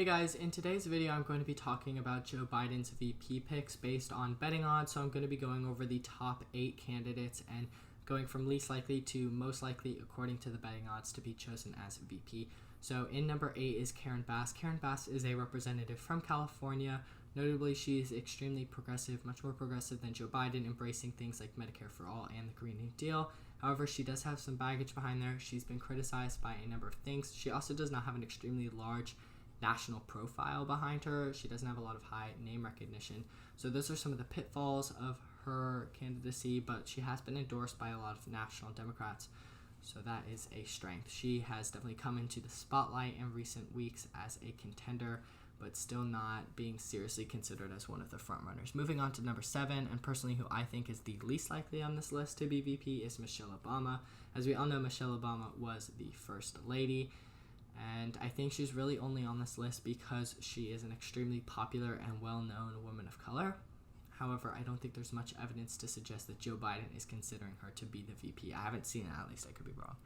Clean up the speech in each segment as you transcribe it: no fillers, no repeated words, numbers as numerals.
Hey guys, in today's video I'm going to be talking about Joe Biden's VP picks based on betting odds. So I'm going to be going over the top 8 candidates and going from least likely to most likely according to the betting odds to be chosen as VP. So in number 8 is Karen Bass. Karen Bass is a representative from California. Notably, she is extremely progressive, much more progressive than Joe Biden, embracing things like Medicare for All and the Green New Deal. However, she does have some baggage behind there. She's been criticized by a number of things. She also does not have an extremely large national profile behind her. She doesn't have a lot of high name recognition. So those are some of the pitfalls of her candidacy, but she has been endorsed by a lot of national Democrats. So that is a strength. She has definitely come into the spotlight in recent weeks as a contender, but still not being seriously considered as one of the frontrunners. Moving on to number 7, and personally who I think is the least likely on this list to be VP, is Michelle Obama. As we all know, Michelle Obama was the first lady, and I think she's really only on this list because she is an extremely popular and well-known woman of color. However, I don't think there's much evidence to suggest that Joe Biden is considering her to be the VP. I haven't seen it, at least. I could be wrong.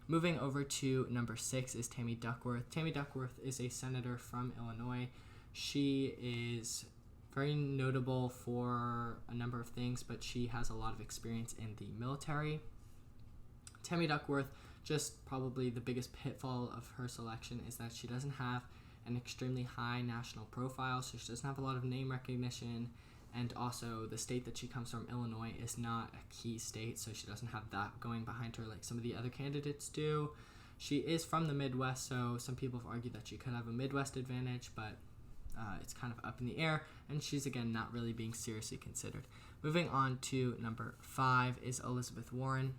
Moving over to number 6 is Tammy Duckworth. Tammy Duckworth is a senator from Illinois. She is very notable for a number of things, but she has a lot of experience in the military. Tammy Duckworth, just probably the biggest pitfall of her selection is that she doesn't have an extremely high national profile, so she doesn't have a lot of name recognition, and also the state that she comes from, Illinois, is not a key state, so she doesn't have that going behind her like some of the other candidates do. She is from the Midwest, so some people have argued that she could have a Midwest advantage, but it's kind of up in the air, and she's, again, not really being seriously considered. Moving on to number 5 is Elizabeth Warren.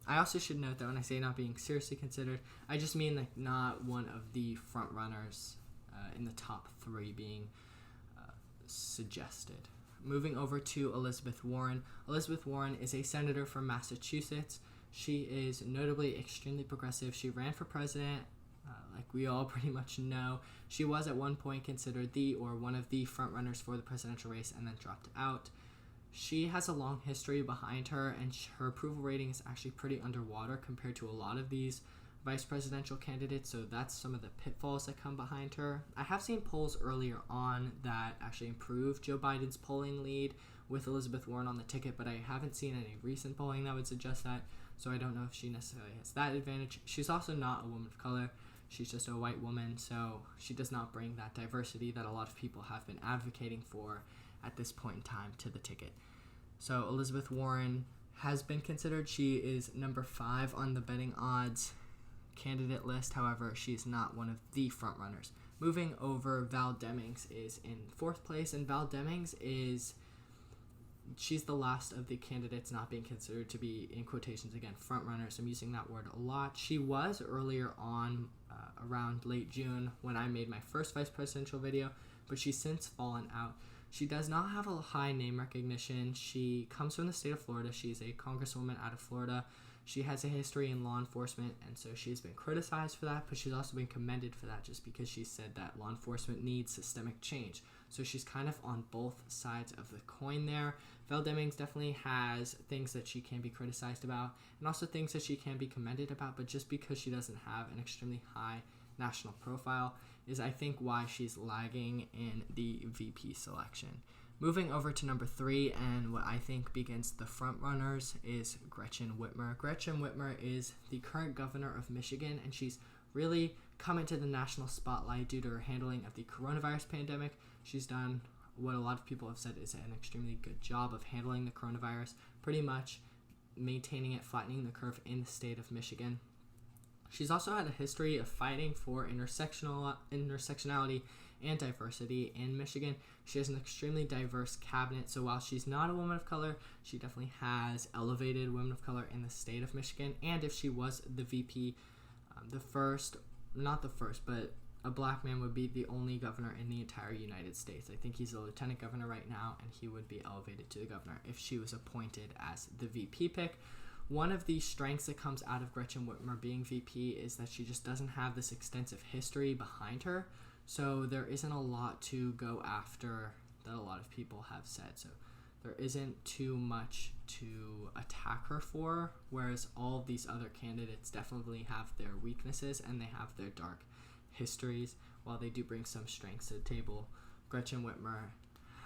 I also should note that when I say not being seriously considered, I just mean like not one of the front runners in the top 3 being suggested. Moving over to Elizabeth Warren. Elizabeth Warren is a senator from Massachusetts. She is notably extremely progressive. She ran for president, like we all pretty much know. She was at one point considered one of the front runners for the presidential race and then dropped out. She has a long history behind her, and her approval rating is actually pretty underwater compared to a lot of these vice presidential candidates, so that's some of the pitfalls that come behind her. I have seen polls earlier on that actually improved Joe Biden's polling lead with Elizabeth Warren on the ticket, but I haven't seen any recent polling that would suggest that, so I don't know if she necessarily has that advantage. She's also not a woman of color. She's just a white woman, so she does not bring that diversity that a lot of people have been advocating for at this point in time to the ticket. So Elizabeth Warren has been considered. She is number 5 on the betting odds candidate list. However, she is not one of the front runners. Moving over, Val Demings is in 4th place, and Val Demings she's the last of the candidates not being considered to be, in quotations again, front runners. I'm using that word a lot. She was earlier on around late June when I made my first vice presidential video, but she's since fallen out. She does not have a high name recognition. She comes from the state of Florida. She's a congresswoman out of Florida. She has a history in law enforcement, and so she's been criticized for that, but she's also been commended for that just because she said that law enforcement needs systemic change. So she's kind of on both sides of the coin there. Val Demings definitely has things that she can be criticized about and also things that she can be commended about, but just because she doesn't have an extremely high national profile is, I think, why she's lagging in the VP selection. Moving over to number 3, and what I think begins the front runners, is Gretchen Whitmer. Gretchen Whitmer is the current governor of Michigan, and she's really come into the national spotlight due to her handling of the coronavirus pandemic. She's done what a lot of people have said is an extremely good job of handling the coronavirus, pretty much maintaining it, flattening the curve in the state of Michigan. She's also had a history of fighting for intersectionality and diversity in Michigan. She has an extremely diverse cabinet, so while she's not a woman of color, she definitely has elevated women of color in the state of Michigan. And if she was the VP, but a black man would be the only governor in the entire United States. I think he's a lieutenant governor right now, and he would be elevated to the governor if she was appointed as the VP pick. One of the strengths that comes out of Gretchen Whitmer being VP is that she just doesn't have this extensive history behind her, so there isn't a lot to go after that a lot of people have said. So there isn't too much to attack her for, whereas all of these other candidates definitely have their weaknesses and they have their dark histories, while they do bring some strengths to the table, Gretchen Whitmer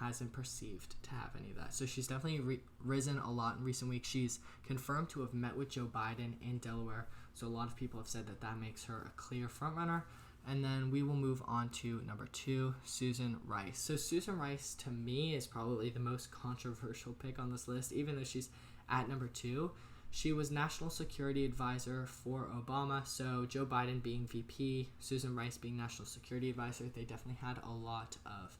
hasn't perceived to have any of that. So she's definitely risen a lot in recent weeks. She's confirmed to have met with Joe Biden in Delaware. So a lot of people have said that that makes her a clear frontrunner. And then we will move on to number 2, Susan Rice. So Susan Rice, to me, is probably the most controversial pick on this list, even though she's at number 2. She was National Security Advisor for Obama. So Joe Biden being VP, Susan Rice being National Security Advisor, they definitely had a lot of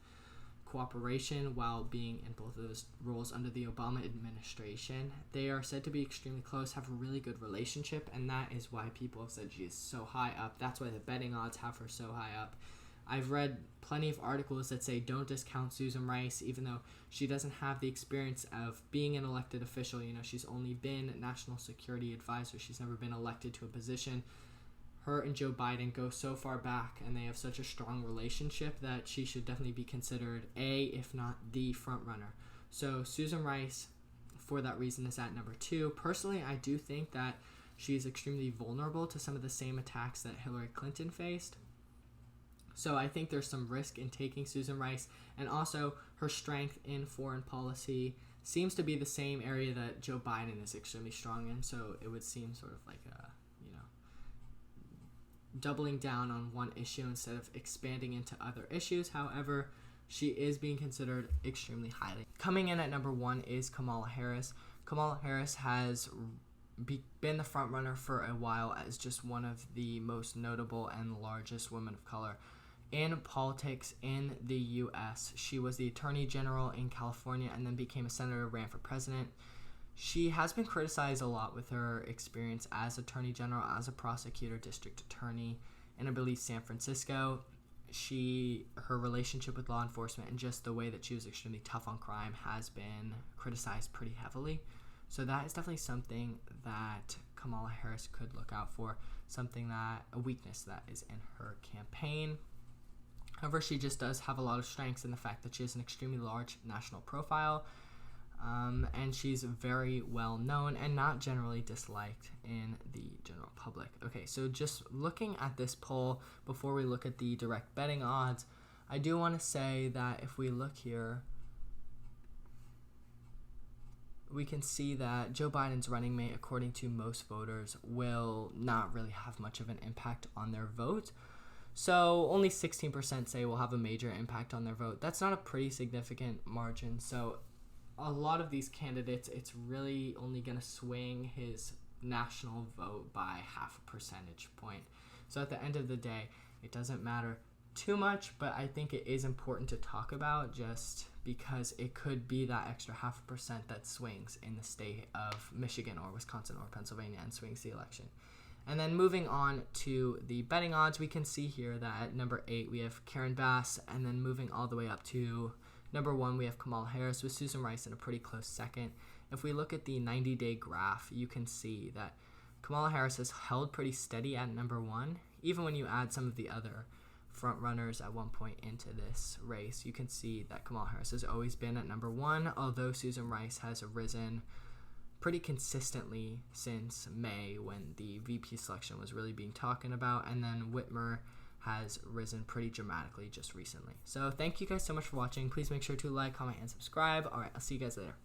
cooperation while being in both of those roles under the Obama administration. They are said to be extremely close, have a really good relationship, and that is why people have said she is so high up. That's why the betting odds have her so high up. I've read plenty of articles that say don't discount Susan Rice, even though she doesn't have the experience of being an elected official. You know, she's only been National Security Advisor. She's never been elected to a position. Her and Joe Biden go so far back, and they have such a strong relationship that she should definitely be considered if not the front runner. So Susan Rice, for that reason, is at number 2. Personally, I do think that she is extremely vulnerable to some of the same attacks that Hillary Clinton faced. So I think there's some risk in taking Susan Rice, and also her strength in foreign policy seems to be the same area that Joe Biden is extremely strong in. So it would seem sort of like doubling down on one issue instead of expanding into other issues. However, she is being considered extremely highly. Coming in at number 1 is Kamala Harris. Kamala Harris has been the front runner for a while as just one of the most notable and largest women of color in politics in the U.S. She was the Attorney General in California and then became a senator, ran for president. She has been criticized a lot with her experience as Attorney General, as a prosecutor, district attorney in, I believe, San Francisco. Her relationship with law enforcement and just the way that she was extremely tough on crime has been criticized pretty heavily. So that is definitely something that Kamala Harris could look out for, a weakness that is in her campaign. However, she just does have a lot of strengths in the fact that she has an extremely large national profile. And she's very well known and not generally disliked in the general public. Okay, so just looking at this poll before we look at the direct betting odds, I do want to say that if we look here, we can see that Joe Biden's running mate, according to most voters, will not really have much of an impact on their vote. So only 16% say will have a major impact on their vote. That's not a pretty significant margin. So a lot of these candidates, it's really only going to swing his national vote by 0.5 percentage point. So at the end of the day, it doesn't matter too much, but I think it is important to talk about just because it could be that extra 0.5% that swings in the state of Michigan or Wisconsin or Pennsylvania and swings the election. And then moving on to the betting odds, we can see here that at number 8 we have Karen Bass, and then moving all the way up to number 1, we have Kamala Harris with Susan Rice in a pretty close second. If we look at the 90-day graph, you can see that Kamala Harris has held pretty steady at number 1. Even when you add some of the other front runners at one point into this race, you can see that Kamala Harris has always been at number 1, although Susan Rice has risen pretty consistently since May when the VP selection was really being talked about, and then Whitmer has risen pretty dramatically just recently. So thank you guys so much for watching. Please make sure to like, comment, and subscribe. All right, I'll see you guys later.